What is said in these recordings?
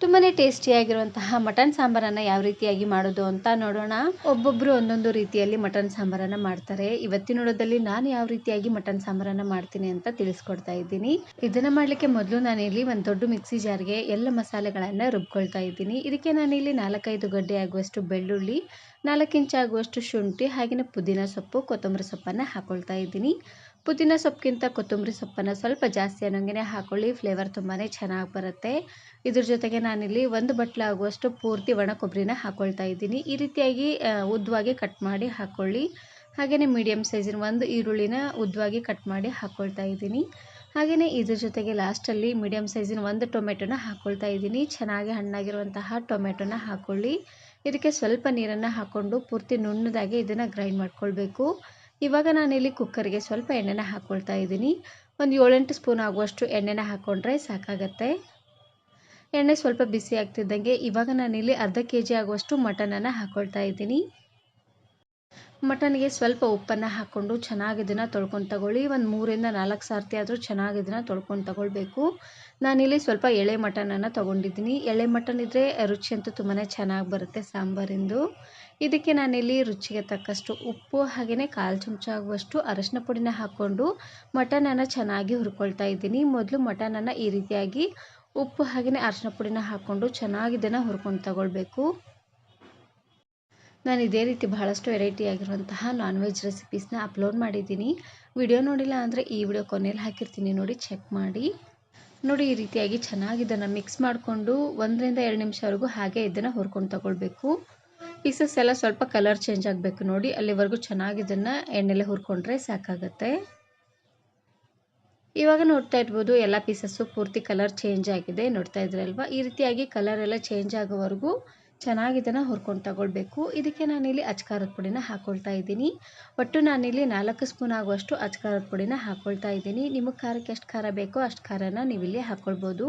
ತುಂಬಾ ಟೇಸ್ಟಿಯಾಗಿರುವಂತಹ ಮಟನ್ ಸಾಂಬಾರನ್ನು ಯಾವ ರೀತಿಯಾಗಿ ಮಾಡೋದು ಅಂತ ನೋಡೋಣ. ಒಬ್ಬೊಬ್ಬರು ಒಂದೊಂದು ರೀತಿಯಲ್ಲಿ ಮಟನ್ ಸಾಂಬಾರನ್ನು ಮಾಡ್ತಾರೆ. ಇವತ್ತಿನ ನೋಡೋದಲ್ಲಿ ನಾನು ಯಾವ ರೀತಿಯಾಗಿ ಮಟನ್ ಸಾಂಬಾರನ್ನು ಮಾಡ್ತೀನಿ ಅಂತ ತಿಳಿಸ್ಕೊಡ್ತಾ ಇದ್ದೀನಿ. ಇದನ್ನು ಮಾಡಲಿಕ್ಕೆ ಮೊದಲು ನಾನಿಲ್ಲಿ ಒಂದು ದೊಡ್ಡ ಮಿಕ್ಸಿ ಜಾರ್ಗೆ ಎಲ್ಲ ಮಸಾಲೆಗಳನ್ನು ರುಬ್ಕೊಳ್ತಾ ಇದ್ದೀನಿ. ಇದಕ್ಕೆ ನಾನಿಲ್ಲಿ 4-5 ಗಡ್ಡೆ ಆಗುವಷ್ಟು ಬೆಳ್ಳುಳ್ಳಿ, 4 ಇಂಚ್ ಆಗುವಷ್ಟು ಶುಂಠಿ, ಹಾಗೆಯೇ ಪುದೀನ ಸೊಪ್ಪು, ಕೊತ್ತಂಬರಿ ಸೊಪ್ಪನ್ನು ಹಾಕೊಳ್ತಾ ಇದ್ದೀನಿ. ಪುದೀನ ಸೊಪ್ಪಿಗಿಂತ ಕೊತ್ತಂಬರಿ ಸೊಪ್ಪನ್ನು ಸ್ವಲ್ಪ ಜಾಸ್ತಿ ಅನ್ನೋಂಗೆ ಹಾಕೊಳ್ಳಿ, ಫ್ಲೇವರ್ ತುಂಬಾ ಚೆನ್ನಾಗಿ ಬರುತ್ತೆ. ಇದ್ರ ಜೊತೆಗೆ ನಾನಿಲ್ಲಿ 1 ಬಟ್ಲು ಆಗುವಷ್ಟು ಪೂರ್ತಿ ಒಣ ಕೊಬ್ಬರಿನ ಹಾಕೊಳ್ತಾ ಇದ್ದೀನಿ. ಈ ರೀತಿಯಾಗಿ ಉದ್ದವಾಗಿ ಕಟ್ ಮಾಡಿ ಹಾಕ್ಕೊಳ್ಳಿ. ಹಾಗೆಯೇ ಮೀಡಿಯಮ್ ಸೈಜಿನ 1 ಈರುಳ್ಳಿನ ಉದ್ದವಾಗಿ ಕಟ್ ಮಾಡಿ ಹಾಕ್ಕೊಳ್ತಾ ಇದ್ದೀನಿ. ಹಾಗೆಯೇ ಇದ್ರ ಜೊತೆಗೆ ಲಾಸ್ಟಲ್ಲಿ ಮೀಡಿಯಮ್ ಸೈಜಿನ 1 ಟೊಮೆಟೊನ ಹಾಕ್ಕೊಳ್ತಾ ಇದ್ದೀನಿ. ಚೆನ್ನಾಗಿ ಹಣ್ಣಾಗಿರುವಂತಹ ಟೊಮೆಟೊನ ಹಾಕ್ಕೊಳ್ಳಿ. ಇದಕ್ಕೆ ಸ್ವಲ್ಪ ನೀರನ್ನು ಹಾಕ್ಕೊಂಡು ಪೂರ್ತಿ ನುಣ್ಣದಾಗಿ ಇದನ್ನು ಗ್ರೈಂಡ್ ಮಾಡ್ಕೊಳ್ಬೇಕು. ಇವಾಗ ನಾನಿಲ್ಲಿ ಕುಕ್ಕರ್ಗೆ ಸ್ವಲ್ಪ ಎಣ್ಣೆನ ಹಾಕ್ಕೊಳ್ತಾ ಇದ್ದೀನಿ. ಒಂದು 7-8 ಸ್ಪೂನ್ ಆಗುವಷ್ಟು ಎಣ್ಣೆನ ಹಾಕ್ಕೊಂಡ್ರೆ ಸಾಕಾಗತ್ತೆ. ಎಣ್ಣೆ ಸ್ವಲ್ಪ ಬಿಸಿ ಆಗ್ತಿದ್ದಂಗೆ ಇವಾಗ ನಾನಿಲ್ಲಿ ಅರ್ಧ kg ಆಗುವಷ್ಟು ಮಟನನ್ನು ಹಾಕ್ಕೊಳ್ತಾ ಇದ್ದೀನಿ. ಮಟನ್ಗೆ ಸ್ವಲ್ಪ ಉಪ್ಪನ್ನು ಹಾಕ್ಕೊಂಡು ಚೆನ್ನಾಗಿ ಇದನ್ನು ತೊಳ್ಕೊಂಡು ತಗೊಳ್ಳಿ. ಒಂದು 3-4 ಸಾರ್ತಿ ಆದರೂ ಚೆನ್ನಾಗಿ ಇದನ್ನು ತೊಳ್ಕೊಂಡು ತಗೊಳ್ಬೇಕು. ನಾನಿಲ್ಲಿ ಸ್ವಲ್ಪ ಎಳೆ ಮಟನನ್ನು ತೊಗೊಂಡಿದ್ದೀನಿ. ಎಳೆ ಮಟನ್ ಇದ್ದರೆ ರುಚಿ ಅಂತೂ ತುಂಬಾ ಚೆನ್ನಾಗಿ ಬರುತ್ತೆ ಸಾಂಬಾರಿಂದು. ಇದಕ್ಕೆ ನಾನಿಲ್ಲಿ ರುಚಿಗೆ ತಕ್ಕಷ್ಟು ಉಪ್ಪು, ಹಾಗೆಯೇ 1/4 ಚಮಚ ಆಗುವಷ್ಟು ಅರಶಿನ ಪುಡಿನ ಹಾಕ್ಕೊಂಡು ಮಟನನ್ನು ಚೆನ್ನಾಗಿ ಹುರ್ಕೊಳ್ತಾ ಇದ್ದೀನಿ. ಮೊದಲು ಮಟನನ್ನು ಈ ರೀತಿಯಾಗಿ ಉಪ್ಪು ಹಾಗೆಯೇ ಅರಶಿನ ಪುಡಿನ ಹಾಕ್ಕೊಂಡು ಚೆನ್ನಾಗಿ ಇದನ್ನು ಹುರ್ಕೊಂಡು ತಗೊಳ್ಬೇಕು. ನಾನು ಇದೇ ರೀತಿ ಬಹಳಷ್ಟು ವೆರೈಟಿ ಆಗಿರುವಂತಹ ನಾನ್ ವೆಜ್ ರೆಸಿಪೀಸ್ನ ಅಪ್ಲೋಡ್ ಮಾಡಿದ್ದೀನಿ. ವಿಡಿಯೋ ನೋಡಿಲ್ಲ ಅಂದರೆ ಈ ವಿಡಿಯೋ ಕೊನೆಯಲ್ಲಿ ಹಾಕಿರ್ತೀನಿ, ನೋಡಿ ಚೆಕ್ ಮಾಡಿ. ನೋಡಿ ಈ ರೀತಿಯಾಗಿ ಚೆನ್ನಾಗಿ ಇದನ್ನು ಮಿಕ್ಸ್ ಮಾಡಿಕೊಂಡು 1-2 ನಿಮಿಷವರೆಗೂ ಹಾಗೆ ಇದನ್ನು ಹುರ್ಕೊಂಡು ತಗೊಳ್ಬೇಕು. ಪೀಸಸ್ ಎಲ್ಲ ಸ್ವಲ್ಪ ಕಲರ್ ಚೇಂಜ್ ಆಗಬೇಕು ನೋಡಿ, ಅಲ್ಲಿವರೆಗೂ ಚೆನ್ನಾಗಿ ಇದನ್ನು ಎಣ್ಣೆಲೆ ಹುರ್ಕೊಂಡ್ರೆ ಸಾಕಾಗತ್ತೆ. ಇವಾಗ ನೋಡ್ತಾ ಇರ್ಬೋದು ಎಲ್ಲ ಪೀಸಸ್ಸು ಪೂರ್ತಿ ಕಲರ್ ಚೇಂಜ್ ಆಗಿದೆ, ನೋಡ್ತಾ ಇದ್ರಲ್ವಾ. ಈ ರೀತಿಯಾಗಿ ಕಲರ್ ಎಲ್ಲ ಚೇಂಜ್ ಆಗೋವರೆಗೂ ಚೆನ್ನಾಗಿ ಇದನ್ನು ಹುರ್ಕೊಂಡು ತಗೊಳ್ಬೇಕು. ಇದಕ್ಕೆ ನಾನಿಲ್ಲಿ ಅಚ್ಕಾರದ ಪುಡಿನ ಹಾಕ್ಕೊಳ್ತಾ ಇದ್ದೀನಿ. ಒಟ್ಟು ನಾನಿಲ್ಲಿ 4 ಸ್ಪೂನ್ ಆಗುವಷ್ಟು ಅಚ್ಕಾರದ ಪುಡಿನ ಹಾಕ್ಕೊಳ್ತಾ ಇದ್ದೀನಿ. ನಿಮಗೆ ಖಾರಕ್ಕೆ ಎಷ್ಟು ಖಾರ ಬೇಕೋ ಅಷ್ಟು ಖಾರನ ನೀವಿಲ್ಲಿ ಹಾಕ್ಕೊಳ್ಬೋದು.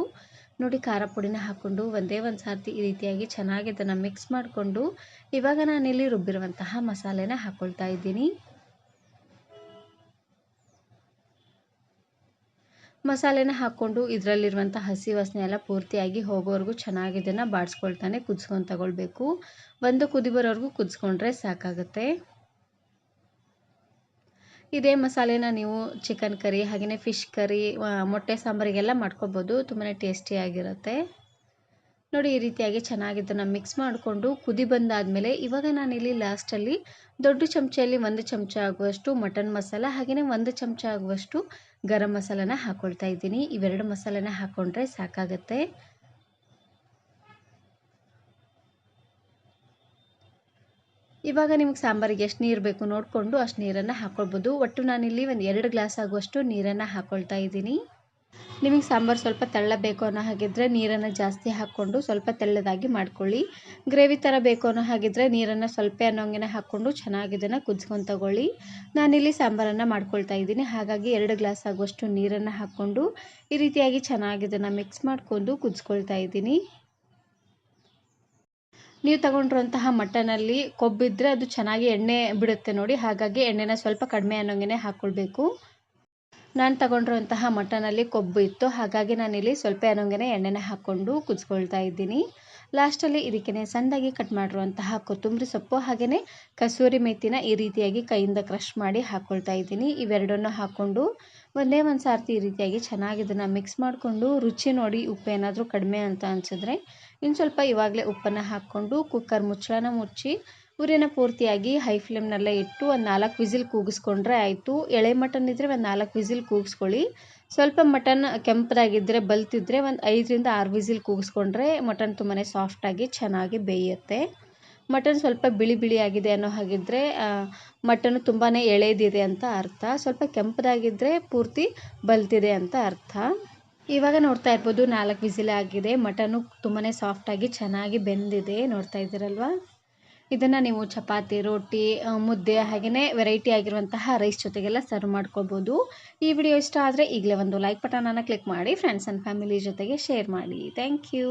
ನೋಡಿ ಖಾರ ಪುಡಿನ ಹಾಕ್ಕೊಂಡು ಒಂದೇ ಒಂದು ಸಾರ್ತಿ ಈ ರೀತಿಯಾಗಿ ಚೆನ್ನಾಗಿ ಇದನ್ನು ಮಿಕ್ಸ್ ಮಾಡಿಕೊಂಡು ಇವಾಗ ನಾನಿಲ್ಲಿ ರುಬ್ಬಿರುವಂತಹ ಮಸಾಲೆನ ಹಾಕ್ಕೊಳ್ತಾ ಇದ್ದೀನಿ. ಮಸಾಲೆನ ಹಾಕ್ಕೊಂಡು ಇದರಲ್ಲಿರುವಂಥ ಹಸಿ ವಾಸನೆ ಎಲ್ಲ ಪೂರ್ತಿಯಾಗಿ ಹೋಗೋವರೆಗೂ ಚೆನ್ನಾಗಿ ಇದನ್ನು ಬಾಡಿಸ್ಕೊಳ್ತಾನೆ ಕುದಿಸ್ಕೊಂಡು ತಗೊಳ್ಬೇಕು. 1 ಕುದಿ ಬರೋವರೆಗೂ ಕುದಿಸ್ಕೊಂಡ್ರೆ ಸಾಕಾಗುತ್ತೆ. ಇದೇ ಮಸಾಲೆನ ನೀವು ಚಿಕನ್ ಕರಿ, ಹಾಗೆಯೇ ಫಿಶ್ ಕರಿ, ಮೊಟ್ಟೆ ಸಾಂಬಾರಿಗೆಲ್ಲ ಮಾಡ್ಕೊಬೋದು, ತುಂಬಾ ಟೇಸ್ಟಿಯಾಗಿರುತ್ತೆ. ನೋಡಿ ಈ ರೀತಿಯಾಗಿ ಚೆನ್ನಾಗಿ ಇದನ್ನು ಮಿಕ್ಸ್ ಮಾಡಿಕೊಂಡು ಕುದಿ ಬಂದಾದಮೇಲೆ ಇವಾಗ ನಾನಿಲ್ಲಿ ಲಾಸ್ಟಲ್ಲಿ ದೊಡ್ಡ ಚಮಚೆಯಲ್ಲಿ 1 ಚಮಚ ಆಗುವಷ್ಟು ಮಟನ್ ಮಸಾಲ, ಹಾಗೆಯೇ 1 ಚಮಚ ಆಗುವಷ್ಟು ಗರಂ ಮಸಾಲನ ಹಾಕ್ಕೊಳ್ತಾ ಇದ್ದೀನಿ. ಇವೆರಡು ಮಸಾಲೆನ ಹಾಕ್ಕೊಂಡ್ರೆ ಸಾಕಾಗತ್ತೆ. ಇವಾಗ ನಿಮಗೆ ಸಾಂಬಾರಿಗೆ ಎಷ್ಟು ನೀರು ಬೇಕು ನೋಡಿಕೊಂಡು ಅಷ್ಟು ನೀರನ್ನು ಹಾಕ್ಕೊಳ್ಬೋದು. ಒಟ್ಟು ನಾನಿಲ್ಲಿ ಒಂದು 2 ಗ್ಲಾಸ್ ಆಗುವಷ್ಟು ನೀರನ್ನು ಹಾಕ್ಕೊಳ್ತಾ ಇದ್ದೀನಿ. ನಿಮಗೆ ಸಾಂಬಾರು ಸ್ವಲ್ಪ ತೆಳ್ಳ ಬೇಕು ಅನ್ನೋ ಹಾಗಿದ್ದರೆ ನೀರನ್ನು ಜಾಸ್ತಿ ಹಾಕ್ಕೊಂಡು ಸ್ವಲ್ಪ ತೆಳ್ಳದಾಗಿ ಮಾಡ್ಕೊಳ್ಳಿ. ಗ್ರೇವಿ ಥರ ಬೇಕು ಅನ್ನೋ ಹಾಗಿದ್ದರೆ ನೀರನ್ನು ಸ್ವಲ್ಪ ಅನ್ನೋಂಗೆ ಹಾಕ್ಕೊಂಡು ಚೆನ್ನಾಗಿ ಇದನ್ನು ಕುದಿಸ್ಕೊಂಡು ತಗೊಳ್ಳಿ. ನಾನಿಲ್ಲಿ ಸಾಂಬಾರನ್ನು ಮಾಡ್ಕೊಳ್ತಾ ಇದ್ದೀನಿ, ಹಾಗಾಗಿ 2 ಗ್ಲಾಸ್ ಆಗುವಷ್ಟು ನೀರನ್ನು ಹಾಕ್ಕೊಂಡು ಈ ರೀತಿಯಾಗಿ ಚೆನ್ನಾಗಿ ಇದನ್ನು ಮಿಕ್ಸ್ ಮಾಡಿಕೊಂಡು ಕುದಿಸ್ಕೊಳ್ತಾ ಇದ್ದೀನಿ. ನೀವು ತಗೊಂಡಿರುವಂತಹ ಮಟನಲ್ಲಿ ಕೊಬ್ಬಿದ್ರೆ ಅದು ಚೆನ್ನಾಗಿ ಎಣ್ಣೆ ಬಿಡುತ್ತೆ ನೋಡಿ, ಹಾಗಾಗಿ ಎಣ್ಣೆನ ಸ್ವಲ್ಪ ಕಡಿಮೆ ಅನ್ನೋಂಗೆ ಹಾಕ್ಕೊಳ್ಬೇಕು. ನಾನು ತಗೊಂಡಿರುವಂತಹ ಮಟನಲ್ಲಿ ಕೊಬ್ಬು ಇತ್ತು, ಹಾಗಾಗಿ ನಾನಿಲ್ಲಿ ಸ್ವಲ್ಪ ಅನ್ನೋಂಗೆ ಎಣ್ಣೆನ ಹಾಕ್ಕೊಂಡು ಕುದಿಸ್ಕೊಳ್ತಾ ಇದ್ದೀನಿ. ಲಾಸ್ಟಲ್ಲಿ ಇದಕ್ಕೆ ಸಣ್ಣದಾಗಿ ಕಟ್ ಮಾಡಿರುವಂತಹ ಕೊತ್ತಂಬರಿ ಸೊಪ್ಪು, ಹಾಗೆಯೇ ಕಸೂರಿ ಮೆಥಿನ ಈ ರೀತಿಯಾಗಿ ಕೈಯಿಂದ ಕ್ರಷ್ ಮಾಡಿ ಹಾಕ್ಕೊಳ್ತಾ ಇದ್ದೀನಿ. ಇವೆರಡನ್ನು ಹಾಕ್ಕೊಂಡು ಒಂದೇ ಒಂದು ಸಾರ್ತಿ ಈ ರೀತಿಯಾಗಿ ಚೆನ್ನಾಗಿ ಇದನ್ನು ಮಿಕ್ಸ್ ಮಾಡಿಕೊಂಡು ರುಚಿ ನೋಡಿ ಉಪ್ಪು ಏನಾದರೂ ಕಡಿಮೆ ಅಂತ ಅನಿಸಿದ್ರೆ ಇನ್ನು ಸ್ವಲ್ಪ ಇವಾಗಲೇ ಉಪ್ಪನ್ನು ಹಾಕ್ಕೊಂಡು ಕುಕ್ಕರ್ ಮುಚ್ಚಳನ ಮುಚ್ಚಿ ಉರಿನ ಪೂರ್ತಿಯಾಗಿ ಹೈ ಫ್ಲೇಮ್ನಲ್ಲೇ ಇಟ್ಟು ಒಂದು 4 ವಿಸಿಲ್ ಕೂಗಿಸ್ಕೊಂಡ್ರೆ ಆಯಿತು. ಎಳೆ ಮಟನ್ ಇದ್ದರೆ ಒಂದು 4 ವಿಸಿಲ್ ಕೂಗಿಸ್ಕೊಳ್ಳಿ. ಸ್ವಲ್ಪ ಮಟನ್ ಕೆಂಪದಾಗಿದ್ದರೆ ಬಲ್ತಿದ್ರೆ ಒಂದು 5-6 ವಿಸಿಲ್ ಕೂಗಿಸ್ಕೊಂಡ್ರೆ ಮಟನ್ ತುಂಬಾ ಸಾಫ್ಟಾಗಿ ಚೆನ್ನಾಗಿ ಬೇಯುತ್ತೆ. ಮಟನ್ ಸ್ವಲ್ಪ ಬಿಳಿ ಬಿಳಿಯಾಗಿದೆ ಅನ್ನೋ ಹಾಗಿದ್ದರೆ ಮಟನ್ ತುಂಬಾ ಎಳೆದಿದೆ ಅಂತ ಅರ್ಥ. ಸ್ವಲ್ಪ ಕೆಂಪದಾಗಿದ್ದರೆ ಪೂರ್ತಿ ಬಲ್ತಿದೆ ಅಂತ ಅರ್ಥ. ಇವಾಗ ನೋಡ್ತಾ ಇರ್ಬೋದು 4 ವಿಸಿಲ್ ಆಗಿದೆ, ಮಟನ್ನು ತುಂಬಾ ಸಾಫ್ಟಾಗಿ ಚೆನ್ನಾಗಿ ಬೆಂದಿದೆ, ನೋಡ್ತಾ ಇದ್ದೀರಲ್ವ. ಇದನ್ನು ನೀವು ಚಪಾತಿ, ರೋಟಿ, ಮುದ್ದೆ, ಹಾಗೆಯೇ ವೆರೈಟಿ ಆಗಿರುವಂತಹ ರೈಸ್ ಜೊತೆಗೆಲ್ಲ ಸರ್ವ್ ಮಾಡ್ಕೊಳ್ಬೋದು. ಈ ವಿಡಿಯೋ ಇಷ್ಟ ಆದರೆ ಈಗಲೇ ಒಂದು ಲೈಕ್ ಬಟನನ್ನು ಕ್ಲಿಕ್ ಮಾಡಿ, ಫ್ರೆಂಡ್ಸ್ ಆ್ಯಂಡ್ ಫ್ಯಾಮಿಲಿ ಜೊತೆಗೆ ಶೇರ್ ಮಾಡಿ. Thank you.